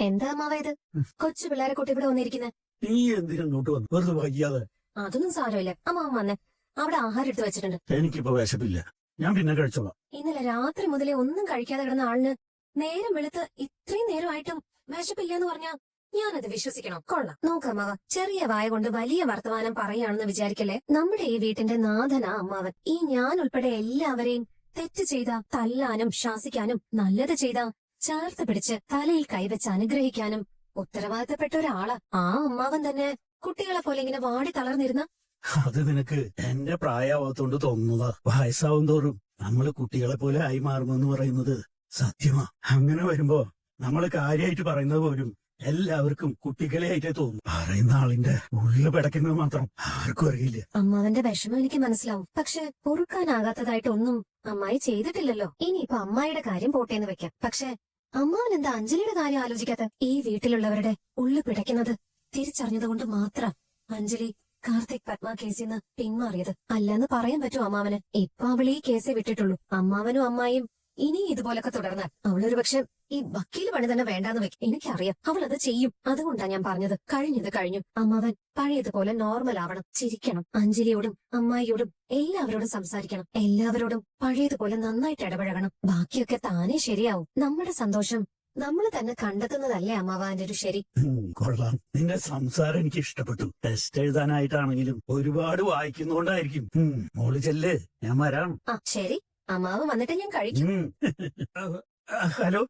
എന്താ അമ്മാവ ഇത്? കൊച്ചു പിള്ളേരെ കൂട്ടി ഇവിടെ വന്നിരിക്കുന്നത്? നീ എന്തിനോട്ട് വന്നു? വെറുതെ വയ്യാതെ. അതൊന്നും സാരമില്ല. അമ്മാവൻ വന്നേ, അവിടെ ആഹാരം എടുത്ത് വെച്ചിട്ടുണ്ട്. എനിക്കിപ്പോ വിശപ്പില്ല, ഞാൻ പിന്നെ കഴിച്ചോളാം. ഇന്നലെ രാത്രി മുതലേ ഒന്നും കഴിക്കാതെ കിടന്ന ആളിന് നേരം വെളുത്ത് ഇത്രയും നേരമായിട്ടും വിശപ്പില്ലെന്ന് പറഞ്ഞാ ഞാനത് വിശ്വസിക്കണോ? കൊള്ളാം. നോക്കമ്മാവ, ചെറിയ വായ കൊണ്ട് വലിയ വർത്തമാനം പറയാണെന്ന് വിചാരിക്കല്ലേ. നമ്മുടെ ഈ വീട്ടിന്റെ നാഥനാ അമ്മാവൻ. ഈ ഞാൻ ഉൾപ്പെടെ എല്ലാവരെയും തെറ്റ് ചെയ്ത തല്ലാനും ശാസിക്കാനും, നല്ലത് ചെയ്ത ചേർത്ത് പിടിച്ച് തലയിൽ കൈവച്ച് അനുഗ്രഹിക്കാനും ഉത്തരവാദിത്തപ്പെട്ട ഒരാളാ. ആ അമ്മാവൻ തന്നെ കുട്ടികളെ പോലെ ഇങ്ങനെ വാടി തളർന്നിരുന്ന. അത് നിനക്ക് എന്റെ പ്രായമാവത്തോണ്ട് തോന്നുന്നതാ. വയസ്സാവും തോറും നമ്മള് കുട്ടികളെ പോലെ ആയി മാറുമെന്ന് പറയുന്നത് സത്യമാ. അങ്ങനെ വരുമ്പോ നമ്മള് കാര്യമായിട്ട് പറയുന്നത് പോലും എല്ലാവർക്കും കുട്ടികളെ ആയിട്ടേ തോന്നും. പറയുന്ന ആളിന്റെ ഉള്ളിൽ പിടയ്ക്കുന്നത് മാത്രം ആർക്കും അറിയില്ല. അമ്മാവന്റെ വിഷമം എനിക്ക് മനസ്സിലാവും. പക്ഷെ പൊറുക്കാനാകാത്തതായിട്ടൊന്നും അമ്മായി ചെയ്തിട്ടില്ലല്ലോ. ഇനിയിപ്പൊ അമ്മായിയുടെ കാര്യം പോട്ടേന്ന് വെക്കാം. പക്ഷെ അമ്മാവൻ എന്താ അഞ്ജലിയുടെ കാര്യം ആലോചിക്കാത്ത? ഈ വീട്ടിലുള്ളവരുടെ ഉള്ളു പിടയ്ക്കുന്നത് തിരിച്ചറിഞ്ഞതുകൊണ്ട് മാത്രം അഞ്ജലി കാർത്തിക് പത്മ കേസിന്ന് പിന്മാറിയത്. അല്ലെന്ന് പറയാൻ പറ്റുമോ അമ്മാവന്? ഇപ്പൊ അവൾ ഈ കേസേ വിട്ടിട്ടുള്ളൂ. അമ്മാവനും അമ്മായിയും ഇനി ഇതുപോലൊക്കെ തുടർന്നാൽ അവളൊരു പക്ഷെ ഈ വക്കീൽ പണി തന്നെ വേണ്ടാന്ന് വെക്കും. എനിക്കറിയാം അവൾ അത് ചെയ്യും. അതുകൊണ്ടാ ഞാൻ പറഞ്ഞത്, കഴിഞ്ഞത് കഴിഞ്ഞു. അമ്മാവൻ പഴയതുപോലെ നോർമൽ ആവണം, ചിരിക്കണം, അഞ്ജലിയോടും അമ്മായിയോടും എല്ലാവരോടും സംസാരിക്കണം, എല്ലാവരോടും പഴയതുപോലെ നന്നായിട്ട് ഇടപഴകണം. ബാക്കിയൊക്കെ താനേ ശരിയാവും. നമ്മുടെ സന്തോഷം നമ്മൾ തന്നെ കണ്ടെത്തുന്നതല്ലേ അമ്മാവാന്റെ ഒരു ശരി? കൊള്ളാം, നിന്റെ സംസാരം എനിക്ക് ഇഷ്ടപ്പെട്ടു. ടെസ്റ്റ് എഴുതാനായിട്ടാണെങ്കിലും ഒരുപാട് വായിക്കുന്നോണ്ടായിരിക്കും. മോള് ചെല്ല്, ഞാൻ വരാം. ആ ശരി, അമ്മാവൻ വന്നിട്ട് ഞാൻ കഴിക്കും. ഹലോ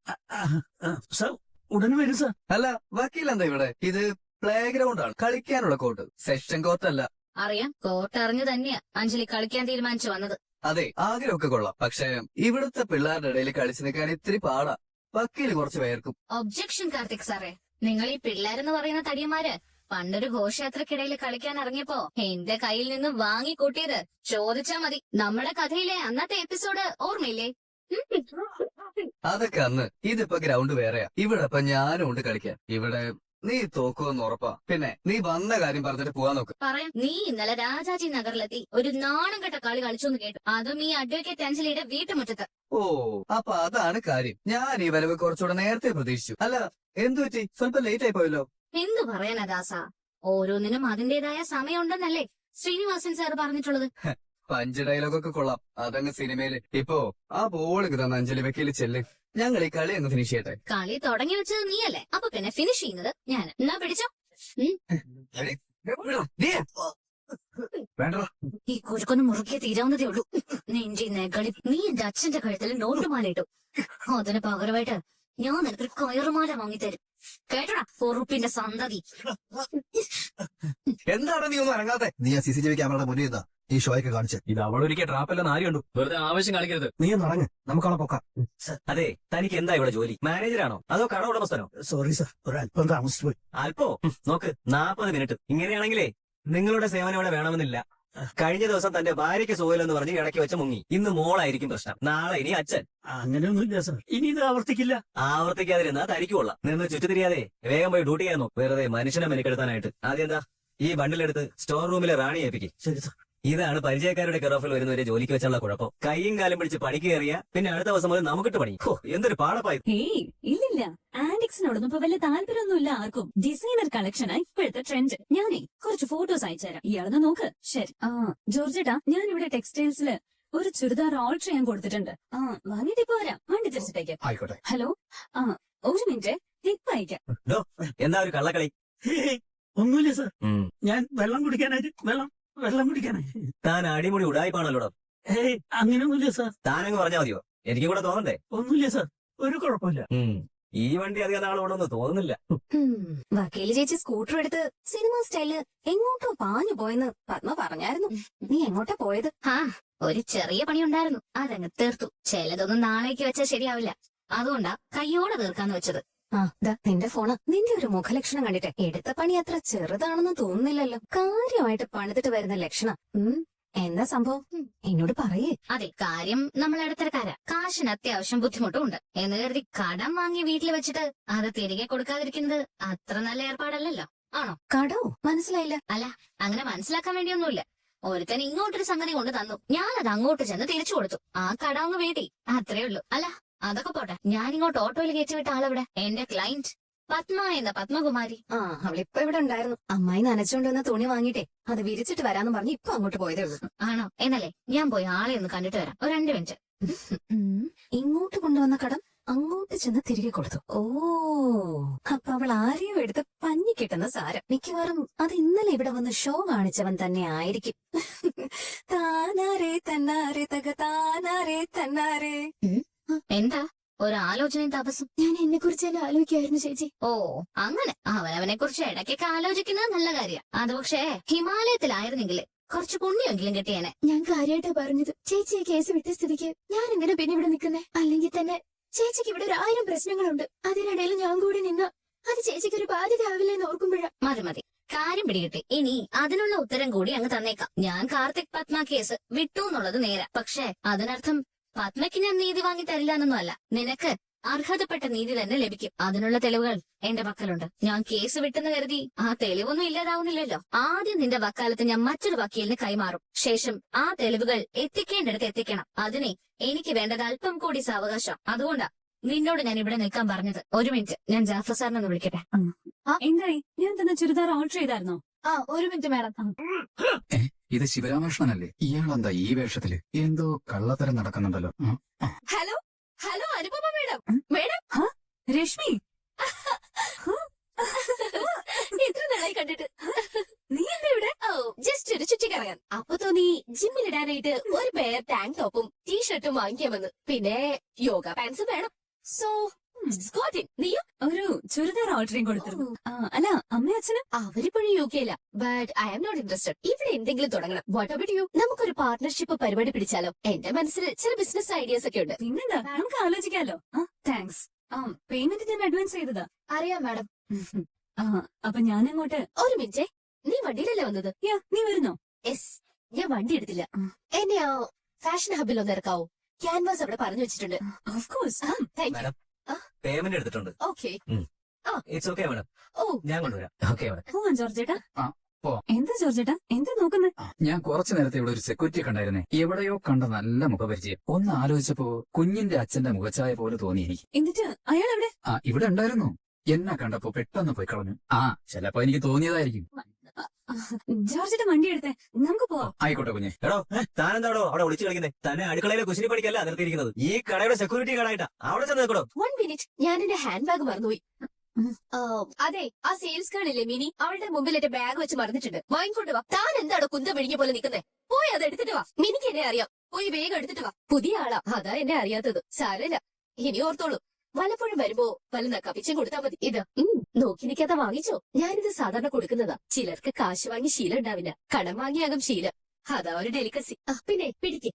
സർ, ഉടനെ വരും സർ. അല്ല, വക്കീലെന്താ ഇവിടെ? ഇത് പ്ലേ ഗ്രൗണ്ട് ആണ്, കളിക്കാനുള്ള കോർട്ട്, സെഷൻ കോർട്ട് അല്ല. അറിയാം, കോർട്ട് അറിഞ്ഞു തന്നെയാ അഞ്ജലി കളിക്കാൻ തീരുമാനിച്ചു വന്നത്. അതെ, ആഗ്രഹമൊക്കെ കൊള്ളാം. പക്ഷേ ഇവിടുത്തെ പിള്ളേരുടെ ഇടയിൽ കളിച്ചു നിൽക്കാൻ ഇത്തിരി പാടാ. വക്കീല് കുറച്ച് പേർക്കും. ഒബ്ജെക്ഷൻ കാർത്തിക് സാറേ, നിങ്ങൾ ഈ പിള്ളേരെന്ന് പറയുന്ന തടിയന്മാര് പണ്ടൊരു ഘോഷയാത്രക്കിടയിൽ കളിക്കാൻ ഇറങ്ങിയപ്പോ എന്റെ കയ്യിൽ നിന്ന് വാങ്ങിക്കൂട്ടിയത് ചോദിച്ചാ മതി. നമ്മുടെ കഥയിലെ അന്നത്തെ എപ്പിസോഡ് ഓർമ്മയില്ലേ? അതൊക്കെ അന്ന്. ഇതിപ്പോ ഗ്രൗണ്ട് വേറെയാ. ഇവിടെ ഇപ്പൊ ഞാനും ഉണ്ട് കളിക്കാൻ. ഇവിടെ നീ തോക്കുമെന്ന് ഉറപ്പാ. പിന്നെ നീ വന്ന കാര്യം പറഞ്ഞിട്ട് പോവാൻ നോക്ക്. പറയാം, നീ ഇന്നലെ രാജാജി നഗറിലെത്തി ഒരു നാണം കെട്ട കളി കളിച്ചോന്ന് കേട്ടു. അതും ഈ അഡ്വക്കേറ്റ് അഞ്ജലിയുടെ വീട്ടുമുറ്റത്ത്. ഓ, അപ്പൊ അതാണ് കാര്യം. ഞാൻ ഈ വരവ് കുറച്ചുകൂടെ നേരത്തെ പ്രതീക്ഷിച്ചു. അല്ല, എന്തു പറ്റി? സ്വല്പം ലേറ്റ് ആയി പോയല്ലോ. എന്തു പറയാനാ ദാസ, ഓരോന്നിനും അതിന്റേതായ സമയമുണ്ടെന്നല്ലേ ശ്രീനിവാസൻ സാർ പറഞ്ഞിട്ടുള്ളത്. പഞ്ച് ഡയലോഗൊക്കെ കൊള്ളാം, അതങ്ങ് സിനിമയില്. ഇപ്പോ ആ ബോളിങ് തന്ന അഞ്ജലി വക്കീല് ചെല്ല്, ഞങ്ങൾ ഈ കളി അങ്ങ് ഫിനിഷ് ചെയ്യട്ടെ. കളി തുടങ്ങി വെച്ചത് നീയല്ലേ, അപ്പൊ പിന്നെ ഫിനിഷ് ചെയ്യുന്നത് ഞാൻ. എന്നാ പിടിച്ചോ. വേണ്ട, ഈ കുരുക്കൊന്ന് മുറുക്കിയ തീരാവുന്നതേ ഉള്ളൂ. നെഞ്ചി നെകളി. നീ എന്റെ അച്ഛന്റെ കഴുത്തിൽ നോട്ടുമാല ഇട്ടു. അതിന് പകരമായിട്ട് ഞാൻ നിനക്കൊരു കയറുമാല വാങ്ങിത്തരും. കേട്ടോടാ പൊറുപ്പിന്റെ സന്തതി. എന്താണ് നീ ഒന്നും അനങ്ങാത്തെ? നീ ആ CCTV ക്യാമറയുടെ മുന്നിൽ നിന്നാ ഈ ഷോയൊക്കെ കാണിച്ച്. ഇത് അവളൊരിക്കൽ ട്രാപ്പല്ലെന്ന് ആര് കണ്ടു? വെറുതെ ആവശ്യം കാണിക്കരുത്. നീ നടങ്ങ്, നമുക്കവിടെ പോക്കാം. അതെ, തനിക്ക് എന്താ ഇവിടെ ജോലി? മാനേജറാണോ അതോ കട ഉടമസ്ഥനോ? സോറി സർ, ഒരല്പം താമസിച്ചു പോയി. അല്പോ നോക്ക്, 40 മിനിറ്റ്. ഇങ്ങനെയാണെങ്കിലേ നിങ്ങളുടെ സേവനം ഇവിടെ വേണമെന്നില്ല. കഴിഞ്ഞ ദിവസം തന്റെ ഭാര്യയ്ക്ക് സുഖമില്ലെന്ന് പറഞ്ഞ് ഇടയ്ക്ക് വെച്ച് മുങ്ങി. ഇന്ന് മോളായിരിക്കും പ്രശ്നം, നാളെ ഇനി അച്ഛൻ. അങ്ങനെയൊന്നുമില്ല സർ, ഇനി ഇത് ആവർത്തിക്കില്ല. ആവർത്തിക്കാതിരുന്നാ തനിക്കുകൊള്ളാം. നിന്ന് ചുറ്റിത്തിരിയാതെ വേഗം പോയി ഡ്യൂട്ടി ചെയ്യാൻ നോക്ക്. വെറുതെ മനുഷ്യനെ മെനക്കെടുത്താനായിട്ട്. ആദ്യം എന്താ ഈ ബണ്ടിലെടുത്ത് സ്റ്റോർ റൂമിലെ റാണി ഏൽപ്പിക്കും. ശരി സർ. ഇതാണ് പരിചയക്കാരുടെ കെറോഫിൽ വരുന്നവരെ ജോലിക്ക് വെച്ചുള്ള കുഴപ്പം. കൈയും കാലും പിടിച്ച് പണിക്ക് കയറിയ പിന്നെ അടുത്ത ദിവസം മുതൽ നമുക്കിട്ട് പണി. എന്തൊരു പാടപ്പായി. ഹേയ്, ഇല്ലില്ല, ആന്റിക്സിനോടൊന്നും ഇപ്പൊ വലിയ താല്പര്യമൊന്നുമില്ല ആർക്കും. ഡിസൈനർ കളക്ഷനാ ഇപ്പോഴത്തെ ട്രെൻഡ്. ഞാനേ കുറച്ച് ഫോട്ടോസ് അയച്ചുതരാം, ഇയാളൊന്ന് നോക്ക്. ശരി. ജോർജേട്ടാ, ഞാൻ ഇവിടെ ടെക്സ്റ്റൈൽസില് ഒരു ചുരിദാർ ഓൾട്ടർ ചെയ്യാൻ കൊടുത്തിട്ടുണ്ട്. വാങ്ങിട്ട് ഇപ്പൊ വരാം, വണ്ടി തിരിച്ചിട്ടേക്ക്. ആയിക്കോട്ടെ. ഹലോ, ഒരു മിനിറ്റ്, ഇപ്പൊ അയക്കാം. എന്താ ഒരു കള്ളക്കളി? ഒന്നുമില്ല സർ, ഞാൻ വെള്ളം കുടിക്കാനായിട്ട് വെള്ളം കുടിക്കാനായി. താൻ അടിമുടി ഉടായിപ്പാണല്ലോടോ. അങ്ങനെയൊന്നുമില്ല സർ. താനങ്ങ് പറഞ്ഞാ മതിയോ? എനിക്കും കൂടെ തോന്നണ്ടേ? ഒന്നുമില്ല സർ, ഒരു കുഴപ്പമില്ല. ഈ വണ്ടി അധികം നാളെ ഓടൊന്നും തോന്നുന്നില്ല. വക്കീല് ചേച്ചി സ്കൂട്ടർ എടുത്ത് സിനിമ സ്റ്റൈല് എങ്ങോട്ടോ പാഞ്ഞു പോയെന്ന് പത്മ പറഞ്ഞായിരുന്നു. നീ എങ്ങോട്ടാ പോയത്? ഒരു ചെറിയ പണി ഉണ്ടായിരുന്നു, അതങ്ങ് തീർത്തു. ചിലതൊന്നും നാളേക്ക് വെച്ചാൽ ശരിയാവില്ല, അതുകൊണ്ടാ കയ്യോടെ തീർക്കാന്ന് വെച്ചത്. നിന്റെ ഫോണ്. നിന്റെ ഒരു മുഖലക്ഷണം കണ്ടിട്ട് എടുത്ത പണി അത്ര ചെറുതാണെന്ന് തോന്നുന്നില്ലല്ലോ. കാര്യമായിട്ട് പണിതിട്ട് വരുന്ന ലക്ഷണം. എന്താ സംഭവം? എന്നോട് പറയേ. അതെ, കാര്യം നമ്മൾ ഇടത്തരക്കാരാ. കാശിന് അത്യാവശ്യം ബുദ്ധിമുട്ടും ഉണ്ട് എന്ന് കരുതി കടം വാങ്ങി വീട്ടിൽ വെച്ചിട്ട് അത് തിരികെ കൊടുക്കാതിരിക്കുന്നത് അത്ര നല്ല ഏർപ്പാടല്ലല്ലോ, ആണോ? കടോ? മനസ്സിലായില്ല. അല്ല, അങ്ങനെ മനസ്സിലാക്കാൻ വേണ്ടിയൊന്നുമില്ല. ഒരുത്തൻ ഇങ്ങോട്ടൊരു സംഗതി കൊണ്ട് തന്നു, ഞാനത് അങ്ങോട്ട് ചെന്ന് തിരിച്ചു കൊടുത്തു. ആ കട അങ്ങ് വീട്ടി, അത്രേ ഉള്ളൂ. അല്ല, അതൊക്കെ പോട്ടെ, ഞാൻ ഇങ്ങോട്ട് ഓട്ടോയിൽ കയറ്റി വിട്ട ആളെവിടെ? എന്റെ ക്ലയന്റ് പത്മ എന്ന പത്മകുമാരി. ആ അവളിപ്പോ ഇവിടെ ഉണ്ടായിരുന്നു. അമ്മായി നനച്ചുകൊണ്ട് വന്ന തുണി വാങ്ങിയിട്ടേ അത് വിരിച്ചിട്ട് വരാന്ന് പറഞ്ഞ് ഇപ്പൊ അങ്ങോട്ട് പോയതേ ഉള്ളൂ. ആണോ? എന്നല്ലേ ഞാൻ പോയി ആളെ ഒന്ന് കണ്ടിട്ട് വരാം. ഒരു 2 മിനിറ്റ്. ഇങ്ങോട്ട് കൊണ്ടുവന്ന കടം അങ്ങോട്ട് ചെന്ന് തിരികെ കൊടുത്തു. ഓ അപ്പൊ അവൾ ആരെയോ എടുത്ത് പഞ്ഞി കിട്ടുന്ന സാരം. മിക്കവാറും അത് ഇന്നലെ ഇവിടെ വന്ന് ഷോ കാണിച്ചവൻ തന്നെ ആയിരിക്കും. താനാരേ തന്നാരേ തക താനാരേ തന്നാരേ. എന്താ ഒരു ആലോചനയും തപസ്സും? ഞാൻ എന്നെ കുറിച്ച് ആലോചിക്കായിരുന്നു ചേച്ചി. ഓ അങ്ങനെ അവനവനെ കുറിച്ച് ഇടയ്ക്കൊക്കെ ആലോചിക്കുന്നത് നല്ല കാര്യം. അത് പക്ഷേ ഹിമാലയത്തിലായിരുന്നെങ്കിൽ കുറച്ച് പുണ്യമെങ്കിലും കിട്ടിയേനെ. ഞാൻ കാര്യമായിട്ടാ പറഞ്ഞത്. ചേച്ചി കേസ് വിട്ട സ്ഥിതിക്ക് ഞാൻ എങ്ങനെ പിന്നെ ഇവിടെ നിൽക്കുന്നേ? അല്ലെങ്കിൽ തന്നെ ചേച്ചിക്ക് ഇവിടെ 1000 പ്രശ്നങ്ങളുണ്ട്. അതിനിടയിൽ ഞാൻ കൂടി നിന്ന് അത് ചേച്ചിക്ക് ഒരു ബാധ്യത ആവില്ലെന്ന് ഓർക്കുമ്പോഴാ. മതി കാര്യം പിടികിട്ടി. ഇനി അതിനുള്ള ഉത്തരം കൂടി അങ്ങ് തന്നേക്കാം. ഞാൻ കാർത്തിക് പത്മ കേസ് വിട്ടു എന്നുള്ളത് നേരെ. പക്ഷേ അതിനർത്ഥം പത്മയ്ക്ക് ഞാൻ നീതി വാങ്ങി തരില്ല എന്നൊന്നും അല്ല. നിനക്ക് അർഹതപ്പെട്ട നീതി തന്നെ ലഭിക്കും. അതിനുള്ള തെളിവുകൾ എന്റെ പക്കലുണ്ട്. ഞാൻ കേസ് വിട്ടെന്ന് കരുതി ആ തെളിവൊന്നും ഇല്ലാതാവുന്നില്ലല്ലോ. ആദ്യം നിന്റെ വക്കാലത്ത് ഞാൻ മറ്റൊരു വക്കീലിന് കൈമാറും. ശേഷം ആ തെളിവുകൾ എത്തിക്കേണ്ടടുത്ത് എത്തിക്കണം. അതിനെ എനിക്ക് വേണ്ടത് അല്പം കൂടി സാവകാശം. അതുകൊണ്ടാ നിന്നോട് ഞാൻ ഇവിടെ നിൽക്കാൻ പറഞ്ഞത്. 1 മിനിറ്റ്, ഞാൻ ജാഫർ സാറിനെ ഒന്ന് വിളിക്കട്ടെ. എന്തായി? ഞാൻ തന്ന ചുരിദാർ ഓൾട്ടർ ചെയ്തായിരുന്നോ? 1 മിനിറ്റ് മാഡം. ഇത് ശിവരാമകൃഷ്ണനല്ലേ? ഇയാളെന്താ ഈ വേഷത്തില്? എന്തോ കള്ളത്തരം നടക്കുന്നുണ്ടല്ലോ. Hello hello Anupama madam. Madam Rashmi, എത്ര നാളായി കണ്ടിട്ട്. നീ എന്താ ഇവിടെ? ഓ ജസ്റ്റ് ഒരു ചുറ്റി കറങ്ങാൻ. അപ്പൊ തോന്നി ജിമ്മിലിടാനായിട്ട് ഒരു പെയർ ടാങ്ക് ടോപ്പും ടീഷർട്ടും വാങ്ങിക്കാമെന്ന്. പിന്നെ യോഗ പാൻസും വേണം. സോ നീയോ? ഒരു ചുരിദാർ ഓൾട്ടറിങ് കൊടുത്തിരുന്നു. അല്ല, അമ്മയും അച്ഛനും? അവരിപ്പോഴും യുകെയില്ല. But I am not interested. ഇവിടെ എന്തെങ്കിലും തുടങ്ങണം. What about you? നമുക്കൊരു പാർട്ണർഷിപ്പ് പരിപാടി പിടിച്ചാലോ? എന്റെ മനസ്സിൽ ചില ബിസിനസ് ഐഡിയാസ് ഒക്കെ ഉണ്ട്. പിന്നെന്താ, നമുക്ക് ആലോചിക്കാലോ. താങ്ക്സ്. പേയ്മെന്റ് ഞാൻ അഡ്വാൻസ് ചെയ്തതാ. അറിയാം മാഡം. അപ്പൊ ഞാനങ്ങോട്ട്. 1 മിനിറ്റ്, നീ വണ്ടിയിലല്ലേ വന്നത്? നീ വരുന്നോ? യെസ്, ഞാൻ വണ്ടി എടുത്തില്ല. എന്നെ ആ ഫാഷൻ ഹബിൽ ഒന്ന് ഇറക്കാവോ? ക്യാൻവാസ് അവിടെ പറഞ്ഞു വെച്ചിട്ടുണ്ട്. Of course. Thank you. Madam payment എടുത്തിട്ടുണ്ട്. ഓക്കെ. It's okay madam. ഓ ഞാൻ കൊണ്ടുവരാം. Okay madam. പോവാൻ ജോർജേട്ടാ. ആ, പോവാം. എന്താ ജോർജേട്ടാ, എന്താ നോക്കുന്നത്? ഞാൻ കുറച്ചു നേരത്തെ ഇവിടെ ഒരു സെക്യൂരിറ്റി കണ്ടായിരുന്നേ. എവിടെയോ കണ്ട നല്ല മുഖപരിചയം. ഒന്ന് ആലോചിച്ചപ്പോ കുഞ്ഞിന്റെ അച്ഛന്റെ മുഖച്ഛായ പോലെ തോന്നി എനിക്ക്. എന്നിട്ട് അയാൾ എവിടെ? ഇവിടെ ഉണ്ടായിരുന്നു. എന്നെ കണ്ടപ്പോ പെട്ടെന്ന് പോയി കളഞ്ഞു. ചിലപ്പോ എനിക്ക് തോന്നിയതായിരിക്കും. ജോർജേട്ട വണ്ടി എടുത്തേ, നമുക്ക് പോവാം. ആയിക്കോട്ടെ കുഞ്ഞെ. എടോ, താനെന്താടോ അവിടെ വിളിച്ചു കളിക്കുന്നേ? തന്നെ അടുക്കളയിലെ കുശിനി പണിക്കല്ല നിർത്തിയിരിക്കുന്നത്. ഈ കടയുടെ സെക്യൂരിറ്റി കടായിട്ടാ. അവിടെ ചെന്ന് നിൽക്കണോ? 1 മിനിറ്റ്, ഞാൻ എന്റെ ഹാൻഡ് ബാഗ് മറന്നുപോയി. അതെ, ആ സെയിൽസ് ഗേളില്ലേ മിനി, അവളുടെ മുമ്പിൽ എന്റെ ബാഗ് വെച്ച് മറന്നിട്ടുണ്ട്. വാങ്ങിക്കൊണ്ട് വാ. താൻ എന്താണോ കുന്ത പിഴിഞ്ഞ പോലെ നിൽക്കുന്നേ? പോയി അത് എടുത്തിട്ട് വാ. മിനിക്ക് എന്നെ അറിയാം. പോയി വേഗം എടുത്തിട്ട് വാ. പുതിയ ആളാ, അതാ എന്നെ അറിയാത്തത്. സാരമില്ല, ഇനി ഓർത്തോളൂ. വല്ലപ്പോഴും വരുമ്പോ വല്ല നക്കാപ്പിച്ചും കൊടുത്താൽ മതി. ഇത് നോക്കി നിൽക്കാതെ വാങ്ങിച്ചോ. ഞാനിത് സാധാരണ കൊടുക്കുന്നതാ. ചിലർക്ക് കാശ് വാങ്ങി ശീലം ഉണ്ടാവില്ല, കടം വാങ്ങിയാകും ശീലം. അതാ ഒരു ഡെലിക്കസി. പിന്നെ പിടിക്ക്.